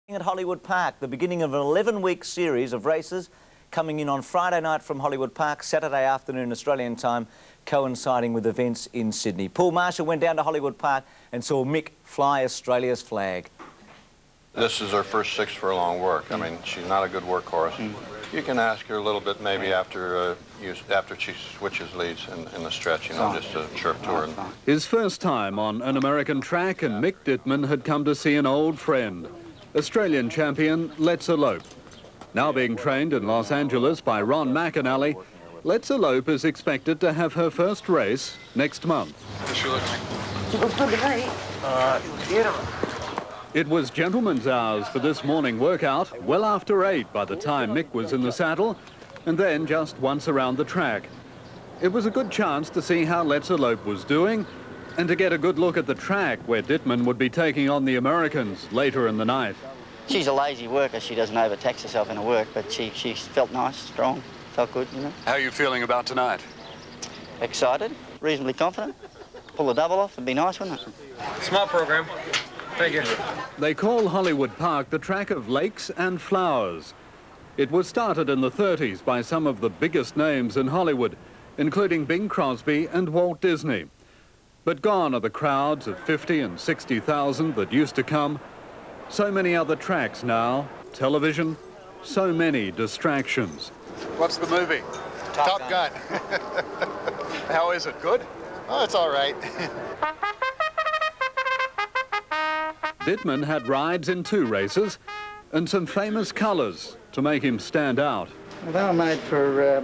At Hollywood Park, the beginning of an 11-week series of races coming in on Friday night from Hollywood Park, Saturday afternoon Australian time, coinciding with events in Sydney. Paul Marshall went down to Hollywood Park and saw Mick fly Australia's flag. This is her first 6 furlong work. I mean, she's not a good workhorse. You can ask her a little bit maybe after she switches leads in the stretch, you know, just to chirp to her. His first time on an American track, and Mick Dittman had come to see an old friend, Australian champion Let's Elope. Now being trained in Los Angeles by Ron McAnally, Let's Elope is expected to have her first race next month. She looks good to me. It was gentlemen's hours for this morning workout, well after 8 by the time Mick was in the saddle, and then just once around the track. It was a good chance to see how Let's Elope was doing, and to get a good look at the track where Dittman would be taking on the Americans later in the night. She's a lazy worker. She doesn't overtax herself in her work, but she felt nice, strong, felt good, you know. How are you feeling about tonight? Excited, reasonably confident. Pull the double off, it'd be nice, wouldn't it? Small program. Thank you. They call Hollywood Park the track of lakes and flowers. It was started in the 30s by some of the biggest names in Hollywood, including Bing Crosby and Walt Disney. But gone are the crowds of 50 and 60,000 that used to come. So many other tracks now, television, so many distractions. What's the movie? Top Gun. How is it? Good? Oh, it's all right. Dittman had rides in 2 races and some famous colours to make him stand out. Well, they were made for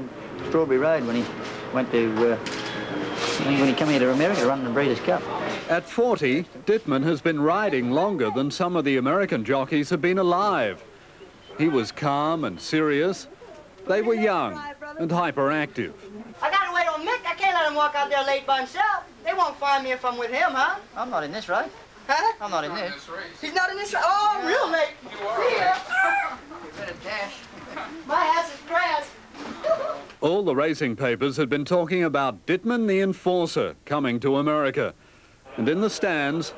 Strawberry Road when he went to, when he came here to America to run the Breeders' Cup. At 40, Dittman has been riding longer than some of the American jockeys have been alive. He was calm and serious. They were young and hyperactive. I gotta wait on Mick. I can't let him walk out there late by himself. They won't find me if I'm with him, huh? I'm not in this race. Huh? I'm not in this. He's not in this race. Oh, I'm real late. See ya. You better dash. My ass is grass. All the racing papers had been talking about Dittman the Enforcer coming to America. And in the stands,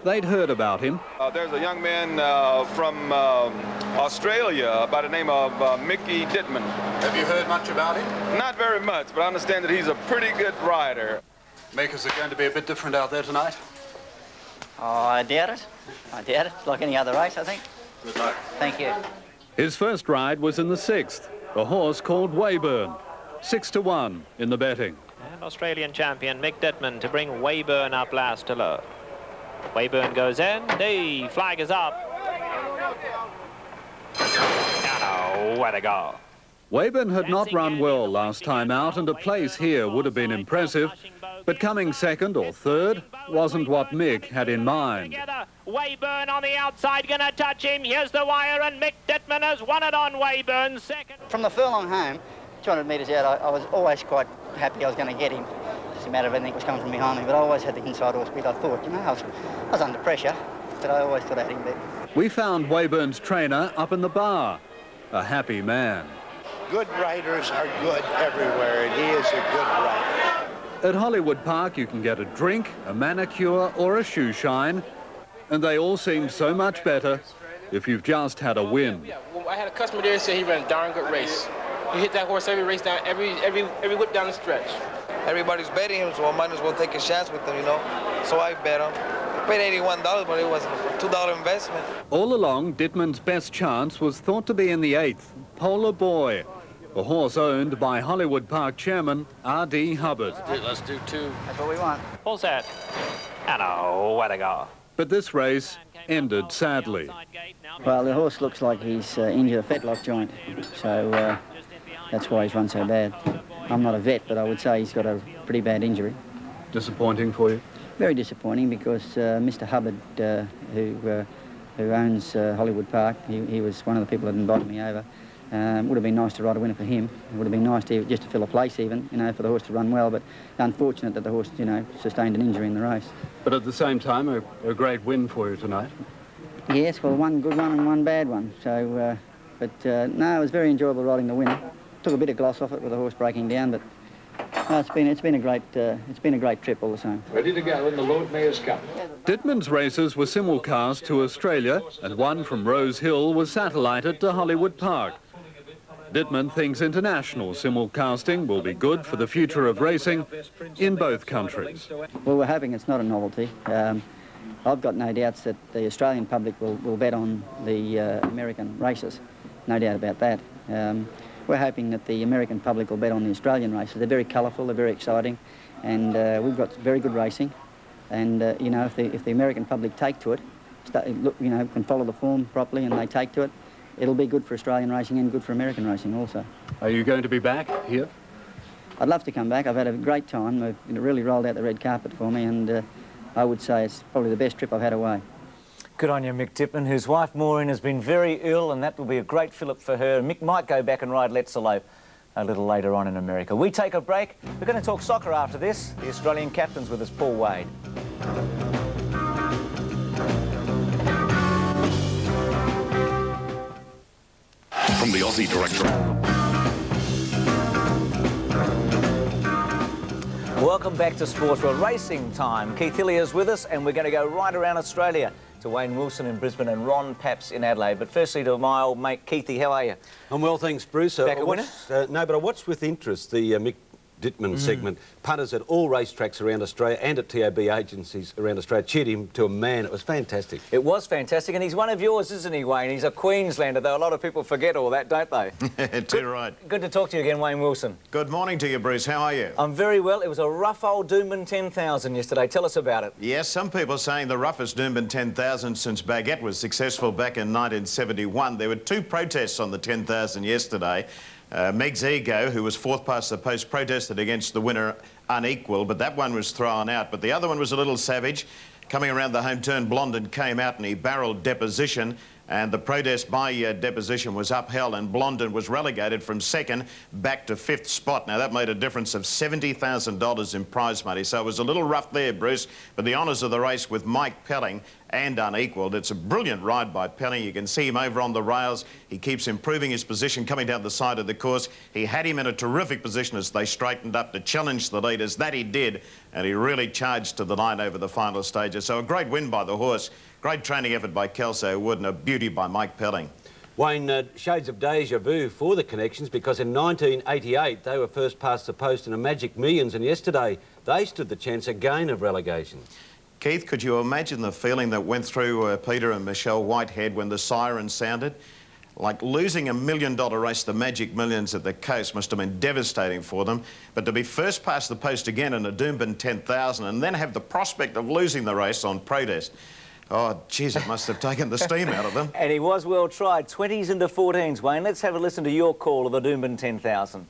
they'd heard about him. There's a young man from Australia by the name of Mickey Dittman. Have you heard much about him? Not very much, but I understand that he's a pretty good rider. Mick, is it going to be a bit different out there tonight? Oh, I doubt it. I doubt it. It's like any other race, I think. Good luck. Thank you. His first ride was in the 6th, a horse called Weyburn, 6-1 in the betting. And Australian champion Mick Dittman to bring Weyburn up last to low. Weyburn goes in, the flag is up. Oh, where to go. Weyburn had not run well last time out, and a place here would have been impressive, but coming 2nd or 3rd wasn't what Mick had in mind. Weyburn on the outside, gonna touch him. Here's the wire, and Mick Dittman has won it on Weyburn, 2nd. From the furlong home, 200 metres out, I was always quite happy I was going to get him. Just a matter of anything was coming from behind me, but I always had the inside horse beat. I thought, you know, I was under pressure, but I always thought I had him beat. We found Weyburn's trainer up in the bar, a happy man. Good riders are good everywhere, and he is a good rider. At Hollywood Park, you can get a drink, a manicure, or a shoe shine, and they all seem so much better if you've just had a win. Yeah, well, I had a customer there say he ran a darn good race. He hit that horse every race down, every whip down the stretch. Everybody's betting him, so I might as well take a chance with him, you know. So I bet him. I paid $81, but it was a $2 investment. All along, Dittman's best chance was thought to be in the 8th, Polar Boy, a horse owned by Hollywood Park chairman R.D. Hubbard. Let's do 2. That's what we want. All set. And oh, where to go. But this race ended sadly. Well, the horse looks like he's injured a fetlock joint, so that's why he's run so bad. I'm not a vet, but I would say he's got a pretty bad injury. Disappointing for you? Very disappointing, because Mr. Hubbard, who owns Hollywood Park, he was one of the people that invited me over. Would have been nice to ride a winner for him. It would have been nice to just to fill a place even, you know, for the horse to run well, but unfortunate that the horse, you know, sustained an injury in the race. But at the same time, a great win for you tonight. Yes, well, one good one and one bad one. So, no, it was very enjoyable riding the winner. Took a bit of gloss off it with the horse breaking down, but no, it's been a great trip all the same. Ready to go in the Lord Mayor's Cup. Dittman's races were simulcast to Australia, and one from Rose Hill was satellited to Hollywood Park. Dittman thinks international simulcasting will be good for the future of racing in both countries. Well, we're hoping it's not a novelty. I've got no doubts that the Australian public will bet on the American races. No doubt about that. We're hoping that the American public will bet on the Australian races. They're very colourful, they're very exciting, and we've got very good racing. And, you know, if the American public take to it, can follow the form properly and they take to it, it'll be good for Australian racing and good for American racing also. Are you going to be back here? I'd love to come back. I've had a great time. They've really rolled out the red carpet for me, and I would say it's probably the best trip I've had away. Good on you, Mick Dittman, whose wife Maureen has been very ill, and that will be a great fillip for her. Mick might go back and ride Let's Elope a little later on in America. We take a break. We're going to talk soccer after this. The Australian captain's with us, Paul Wade. From the Aussie director. Welcome back to Sportsworld Racing Time. Keith Hillier's with us, and we're going to go right around Australia to Wayne Wilson in Brisbane and Ron Paps in Adelaide. But firstly to my old mate Keithy, how are you? I'm well, thanks, Bruce. Back a winner? No, but I watched with interest the Mick Dittman segment. Punters at all racetracks around Australia and at TAB agencies around Australia cheered him to a man. It was fantastic. It was fantastic, and he's one of yours, isn't he, Wayne? He's a Queenslander, though a lot of people forget all that, don't they? Too right. Good to talk to you again, Wayne Wilson. Good morning to you, Bruce. How are you? I'm very well. It was a rough old Doomben 10,000 yesterday. Tell us about it. Yes, some people saying the roughest Doomben 10,000 since Baguette was successful back in 1971. There were two protests on the 10,000 yesterday. Meg's Ego, who was fourth past the post, protested against the winner Unequal, but that one was thrown out. But the other one was a little savage. Coming around the home turn, Blondin came out and he barreled Deposition, and the protest by Deposition was upheld, and Blondin was relegated from second back to fifth spot. Now, that made a difference of $70,000 in prize money, so it was a little rough there, Bruce, but the honours of the race with Mike Pelling and Unequalled. It's a brilliant ride by Pelling. You can see him over on the rails. He keeps improving his position coming down the side of the course. He had him in a terrific position as they straightened up to challenge the leaders. That he did, and he really charged to the line over the final stages. So a great win by the horse. Great training effort by Kelso Wood and a beauty by Mike Pelling. Wayne, shades of deja vu for the Connections, because in 1988 they were first past the post in a Magic Millions, and yesterday they stood the chance again of relegation. Keith, could you imagine the feeling that went through Peter and Michelle Whitehead when the siren sounded? Like losing $1 million race, the Magic Millions at the coast, must have been devastating for them. But to be first past the post again in a Doomben 10,000 and then have the prospect of losing the race on protest, oh, geez, it must have taken the steam out of them. And he was well tried. 20s into 14s, Wayne. Let's have a listen to your call of the Doomben 10,000.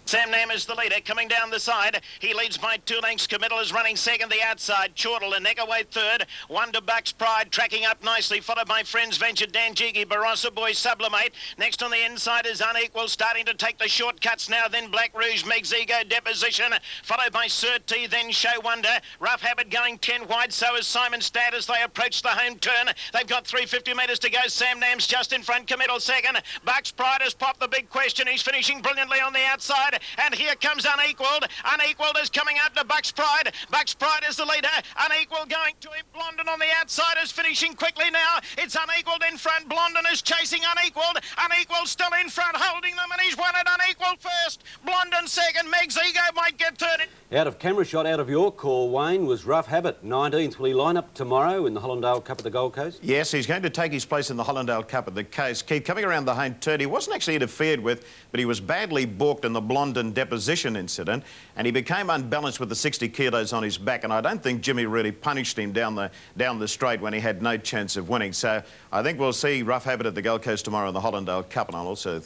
Sam Nam is the leader, coming down the side. He leads by 2 lengths. Committal is running second, the outside. Chortle and Neckaway third. Wonder Bucks Pride tracking up nicely, followed by Friends Venture, Dan Jiggy, Barossa Boy, Sublimate. Next on the inside is Unequal, starting to take the shortcuts now. Then Black Rouge, Meg's Ego, Deposition, followed by Sir T, then Show Wonder. Rough Habit going 10 wide, so is Simon Stad as they approach the home turn. They've got 350 metres to go. Sam Nam's just in front, Committal second. Bucks Pride has popped the big question. He's finishing brilliantly on the outside. And here comes Unequalled. Unequalled is coming out to Bucks Pride. Bucks Pride is the leader. Unequalled going to him. Blondin on the outside is finishing quickly now. It's Unequalled in front. Blondin is chasing Unequalled. Unequalled still in front, holding them, and he's won it. Unequalled first. Blondin second. Meg's Ego might get third. Out of camera shot, out of your call, Wayne, was Rough Habit, 19th. Will he line up tomorrow in the Hollandale Cup at the Gold Coast? Yes, he's going to take his place in the Hollandale Cup at the Coast. Keith, coming around the home turn, he wasn't actually interfered with, but he was badly balked in the Blondin Deposition incident, and he became unbalanced with the 60 kilos on his back, and I don't think Jimmy really punished him down the straight when he had no chance of winning. So I think we'll see Rough Habit at the Gold Coast tomorrow in the Hollandale Cup, and I'll also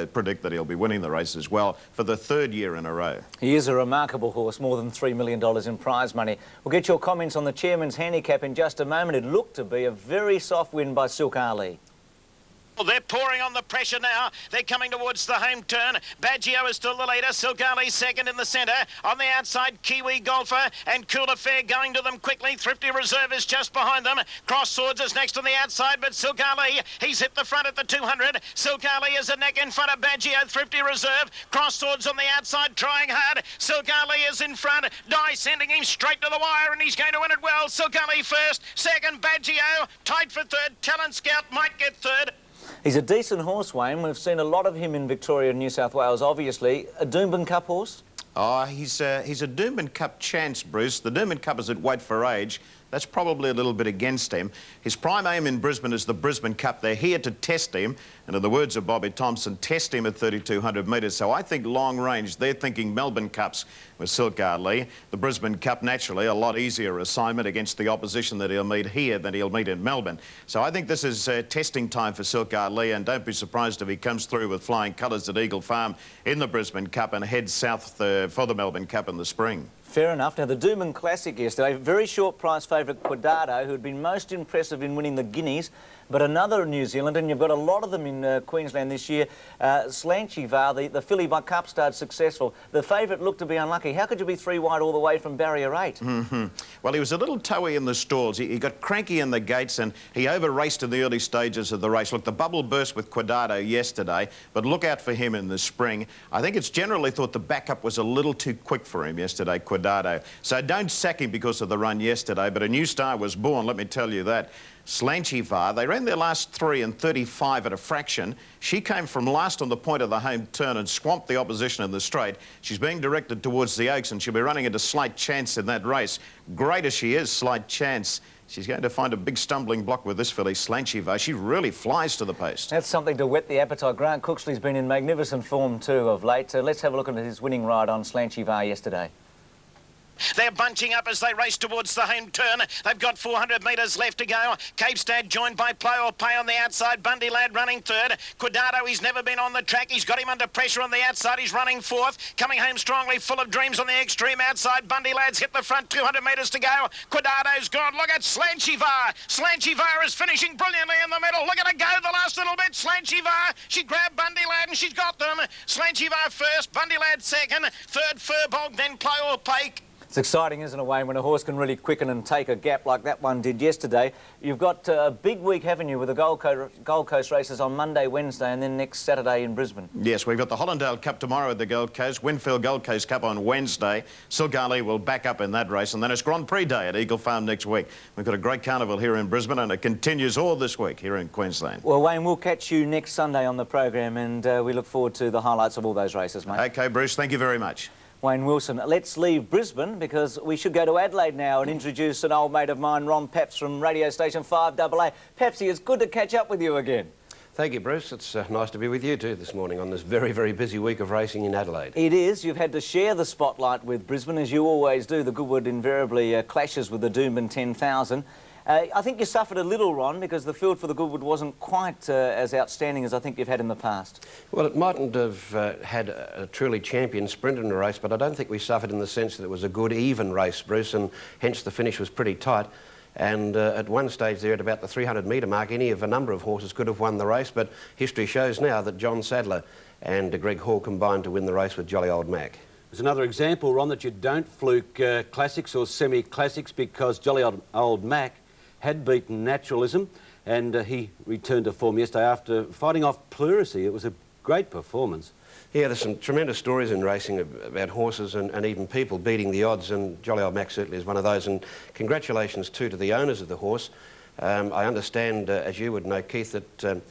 predict that he'll be winning the race as well for the 3rd year in a row. He is a remarkable horse, more than $3 million in prize money. We'll get your comments on the chairman's handicap in just a moment. It looked to be a very soft win by Silk Ali. They're pouring on the pressure now. They're coming towards the home turn. Baggio is still the leader. Silgali second in the centre. On the outside, Kiwi Golfer and Cooler Fair going to them quickly. Thrifty Reserve is just behind them. Cross Swords is next on the outside, but Silgali, he's hit the front at the 200. Silgali is a neck in front of Baggio. Thrifty Reserve. Cross Swords on the outside, trying hard. Silgali is in front. Dye sending him straight to the wire, and he's going to win it well. Silgali first. Second, Baggio. Tight for third. Talent Scout might get third. He's a decent horse, Wayne. We've seen a lot of him in Victoria and New South Wales, obviously. A Doomben Cup horse? Oh, he's a Doomben Cup chance, Bruce. The Doomben Cup is at weight for age. That's probably a little bit against him. His prime aim in Brisbane is the Brisbane Cup. They're here to test him, and in the words of Bobby Thompson, test him at 3,200 metres. So I think long range, they're thinking Melbourne Cups with Silk Lee. The Brisbane Cup, naturally, a lot easier assignment against the opposition that he'll meet here than he'll meet in Melbourne. So I think this is testing time for Silk Lee, and don't be surprised if he comes through with flying colours at Eagle Farm in the Brisbane Cup and heads south for the Melbourne Cup in the spring. Fair enough. Now, the Doomben Classic yesterday, very short price favourite Quadrado, who had been most impressive in winning the Guineas, but another New Zealand, and you've got a lot of them in Queensland this year, Slanchivar, the filly by Cup started successful. The favourite looked to be unlucky. How could you be 3 wide all the way from barrier 8? Well, he was a little toey in the stalls. He got cranky in the gates and he over-raced in the early stages of the race. Look, the bubble burst with Quadrado yesterday, but look out for him in the spring. I think it's generally thought the backup was a little too quick for him yesterday, Quadrado. So don't sack him because of the run yesterday, but a new star was born, let me tell you that. Slanchivar, they ran their last 3 in 35 at a fraction. She came from last on the point of the home turn and swamped the opposition in the straight. She's being directed towards the Oaks and she'll be running into Slight Chance in that race. Great as she is, Slight Chance, she's going to find a big stumbling block with this filly, Slanchivar. She really flies to the post. That's something to whet the appetite. Grant Cooksley's been in magnificent form too of late. Let's have a look at his winning ride on Slanchivar yesterday. They're bunching up as they race towards the home turn. They've got 400 metres left to go. Cape Stad joined by Play or Pay on the outside. Bundy Lad running third. Quadrado, he's never been on the track. He's got him under pressure on the outside. He's running fourth. Coming home strongly, Full of Dreams on the extreme outside. Bundy Lad's hit the front, 200 metres to go. Quadrado's gone. Look at Slanchivar. Slanchivar is finishing brilliantly in the middle. Look at her go the last little bit. Slanchivar, she grabbed Bundy Lad and she's got them. Slanchivar first, Bundy Lad second, third Furbog, then Play or Pay. It's exciting, isn't it, Wayne, when a horse can really quicken and take a gap like that one did yesterday. You've got a big week, haven't you, with the Gold Coast races on Monday, Wednesday, and then next Saturday in Brisbane. Yes, we've got the Hollandale Cup tomorrow at the Gold Coast, Winfield Gold Coast Cup on Wednesday. Silgali will back up in that race, and then it's Grand Prix Day at Eagle Farm next week. We've got a great carnival here in Brisbane, and it continues all this week here in Queensland. Well, Wayne, we'll catch you next Sunday on the program, and we look forward to the highlights of all those races, mate. OK, Bruce, thank you very much. Wayne Wilson. Let's leave Brisbane because we should go to Adelaide now and introduce an old mate of mine, Ron Paps from radio station 5AA. Papsy, it's good to catch up with you again. Thank you, Bruce. It's nice to be with you too this morning on this very, very busy week of racing in Adelaide. It is. You've had to share the spotlight with Brisbane, as you always do. The Goodwood invariably clashes with the Doomben 10,000. I think you suffered a little, Ron, because the field for the Goodwood wasn't quite as outstanding as I think you've had in the past. Well, it mightn't have had a truly champion sprint in the race, but I don't think we suffered in the sense that it was a good, even race, Bruce, and hence the finish was pretty tight. And at one stage there, at about the 300-metre mark, any of a number of horses could have won the race, but history shows now that John Sadler and Greg Hall combined to win the race with Jolly Old Mac. There's another example, Ron, that you don't fluke classics or semi-classics, because Jolly Old Mac had beaten Naturalism, and he returned to form yesterday after fighting off Pleurisy. It was a great performance. Yeah, there's some tremendous stories in racing about horses and even people beating the odds, and Jolly Old Mac certainly is one of those, and congratulations too to the owners of the horse. I understand, as you would know, Keith, that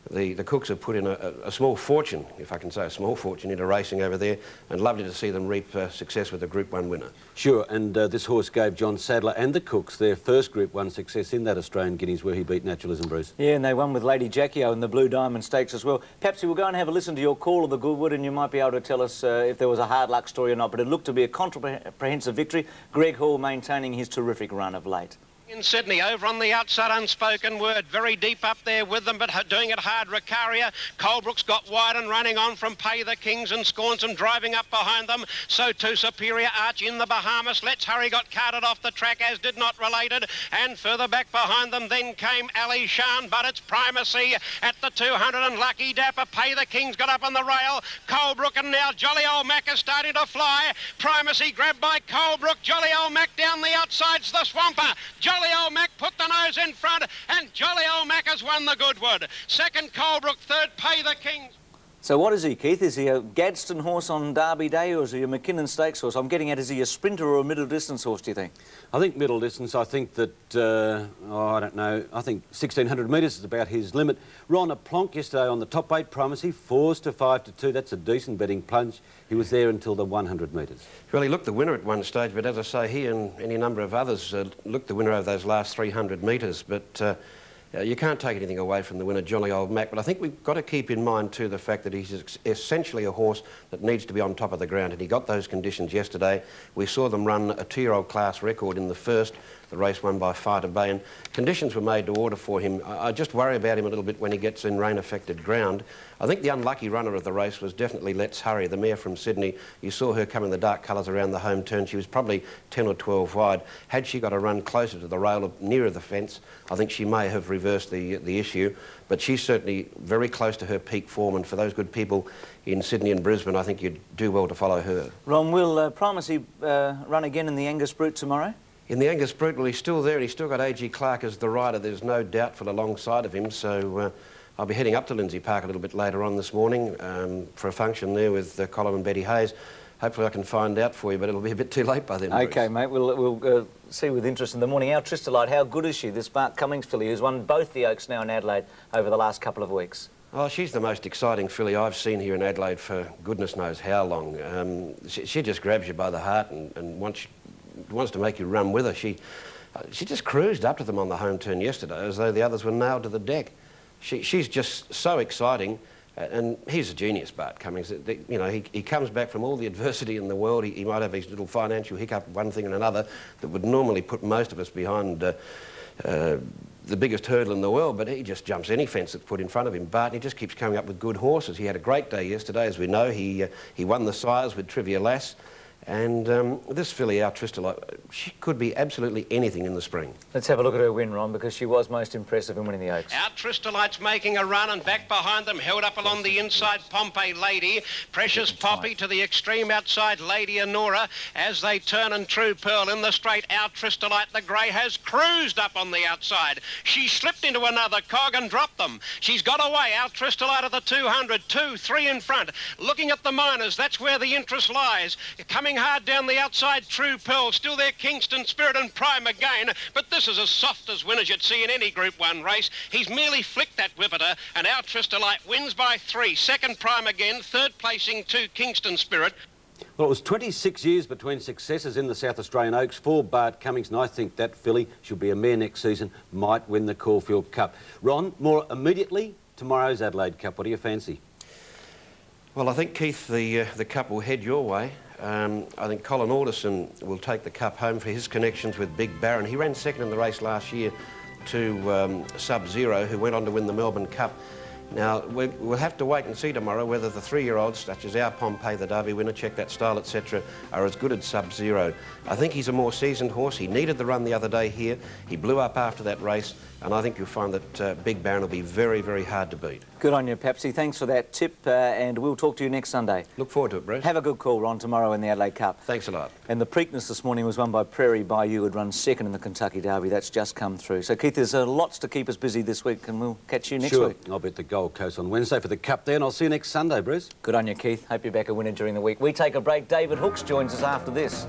the Cooks have put in a small fortune, if I can say a small fortune, into racing over there, and lovely to see them reap success with a Group 1 winner. Sure, and this horse gave John Sadler and the Cooks their first Group 1 success in that Australian Guineas where he beat Naturalism, Bruce. Yeah, and they won with Lady Jackie-O in the Blue Diamond Stakes as well. Perhaps we'll go and have a listen to your call of the Goodwood, and you might be able to tell us if there was a hard luck story or not, but it looked to be a comprehensive victory. Greg Hall maintaining his terrific run of late. In Sydney, over on the outside, Unspoken Word, very deep up there with them, but doing it hard. Ricaria, Colebrook's got wide and running on from Pay the Kings and Scornsome driving up behind them. So too Superior Arch in the Bahamas. Let's Hurry got carted off the track, as did Not Related, and further back behind them then came Ali Shan, but it's Primacy at the 200, and Lucky Dapper. Pay the Kings got up on the rail. Colebrook, and now Jolly Old Mac is starting to fly. Primacy grabbed by Colebrook. Jolly Old Mac down the outside's the Swamper. Jolly Old Mac put the nose in front, and Jolly Old Mac has won the Goodwood. Second, Colebrook. Third, Pay the Kings. So what is he, Keith? Is he a Gadsden horse on Derby Day, or is he a McKinnon Stakes horse? I'm getting at, is he a sprinter or a middle distance horse, do you think? I think middle distance. I think that, I don't know, I think 1,600 metres is about his limit. Ron, a plonk yesterday on the top 8 Primacy, 4s to 5 to 2. That's a decent betting plunge. He was there until the 100 metres. Well, he looked the winner at one stage, but as I say, he and any number of others looked the winner over those last 300 metres. But you can't take anything away from the winner, Jolly Old Mac, but I think we've got to keep in mind too the fact that he's essentially a horse that needs to be on top of the ground, and he got those conditions yesterday. We saw them run a 2-year-old class record in the first, the race won by Fighter Bay, and conditions were made to order for him. I just worry about him a little bit when he gets in rain-affected ground. I think the unlucky runner of the race was definitely Let's Hurry, the mare from Sydney. You saw her come in the dark colours around the home turn. She was probably 10 or 12 wide. Had she got a run closer to the rail, or nearer the fence, I think she may have reversed the issue. But she's certainly very close to her peak form, and for those good people in Sydney and Brisbane, I think you'd do well to follow her. Ron, will Primacy run again in the Angus Brute tomorrow? In the Angus Brute, well, he's still there, and he's still got A.G. Clark as the rider. There's no doubtful alongside of him, so I'll be heading up to Lindsay Park a little bit later on this morning for a function there with Colin and Betty Hayes. Hopefully I can find out for you, but it'll be a bit too late by then, Bruce. OK, mate, we'll see with interest in the morning. Our Tristolite, how good is she, this Mark Cummings filly, who's won both the Oaks now in Adelaide over the last couple of weeks? Oh, she's the most exciting filly I've seen here in Adelaide for goodness knows how long. She just grabs you by the heart and wants to make you run with her. She just cruised up to them on the home turn yesterday as though the others were nailed to the deck. She's just so exciting, and he's a genius, Bart Cummings. You know, he comes back from all the adversity in the world. He might have his little financial hiccup, one thing and another, that would normally put most of us behind the biggest hurdle in the world, but he just jumps any fence that's put in front of him. Bart, he just keeps coming up with good horses. He had a great day yesterday, as we know. He won the Sires with Trivia Lass. And this filly, our Tristolite, she could be absolutely anything in the spring. Let's have a look at her win, Ron, because she was most impressive in winning the Oaks. Our Tristolite's making a run, and back behind them, held up along the inside, Pompey Lady. Precious Poppy to the extreme outside, Lady Honora. As they turn, and True Pearl in the straight, our Tristolite, the grey, has cruised up on the outside. She slipped into another cog and dropped them. She's got away, our Tristolite of the 200, 2, 3 in front. Looking at the minors, that's where the interest lies. Coming hard down the outside, True Pearl, still there, Kingston Spirit and Prime again, but this is as soft as winners you'd see in any Group 1 race. He's merely flicked that whip at her, and our Tristolite wins by 3. Second, Prime again. Third placing, 2, Kingston Spirit. Well, it was 26 years between successes in the South Australian Oaks for Bart Cummings, and I think that filly should be a mare next season, might win the Caulfield Cup. Ron, more immediately, tomorrow's Adelaide Cup. What do you fancy? Well, I think, Keith, the Cup will head your way. I think Colin Alderson will take the Cup home for his connections with Big Baron. He ran second in the race last year to Sub-Zero, who went on to win the Melbourne Cup. Now, we'll have to wait and see tomorrow whether the 3-year-olds, such as our Pompey, the Derby winner, Check That Style, etc., are as good as Sub-Zero. I think he's a more seasoned horse. He needed the run the other day here. He blew up after that race, and I think you'll find that Big Baron will be very, very hard to beat. Good on you, Pepsi. Thanks for that tip, and we'll talk to you next Sunday. Look forward to it, Bruce. Have a good call, Ron, tomorrow in the Adelaide Cup. Thanks a lot. And the Preakness this morning was won by Prairie Bayou, who'd run second in the Kentucky Derby. That's just come through. So, Keith, there's lots to keep us busy this week, and we'll catch you next week. I'll be at the Gold Coast on Wednesday for the Cup there, and I'll see you next Sunday, Bruce. Good on you, Keith. Hope you're back a winner during the week. We take a break. David Hooks joins us after this.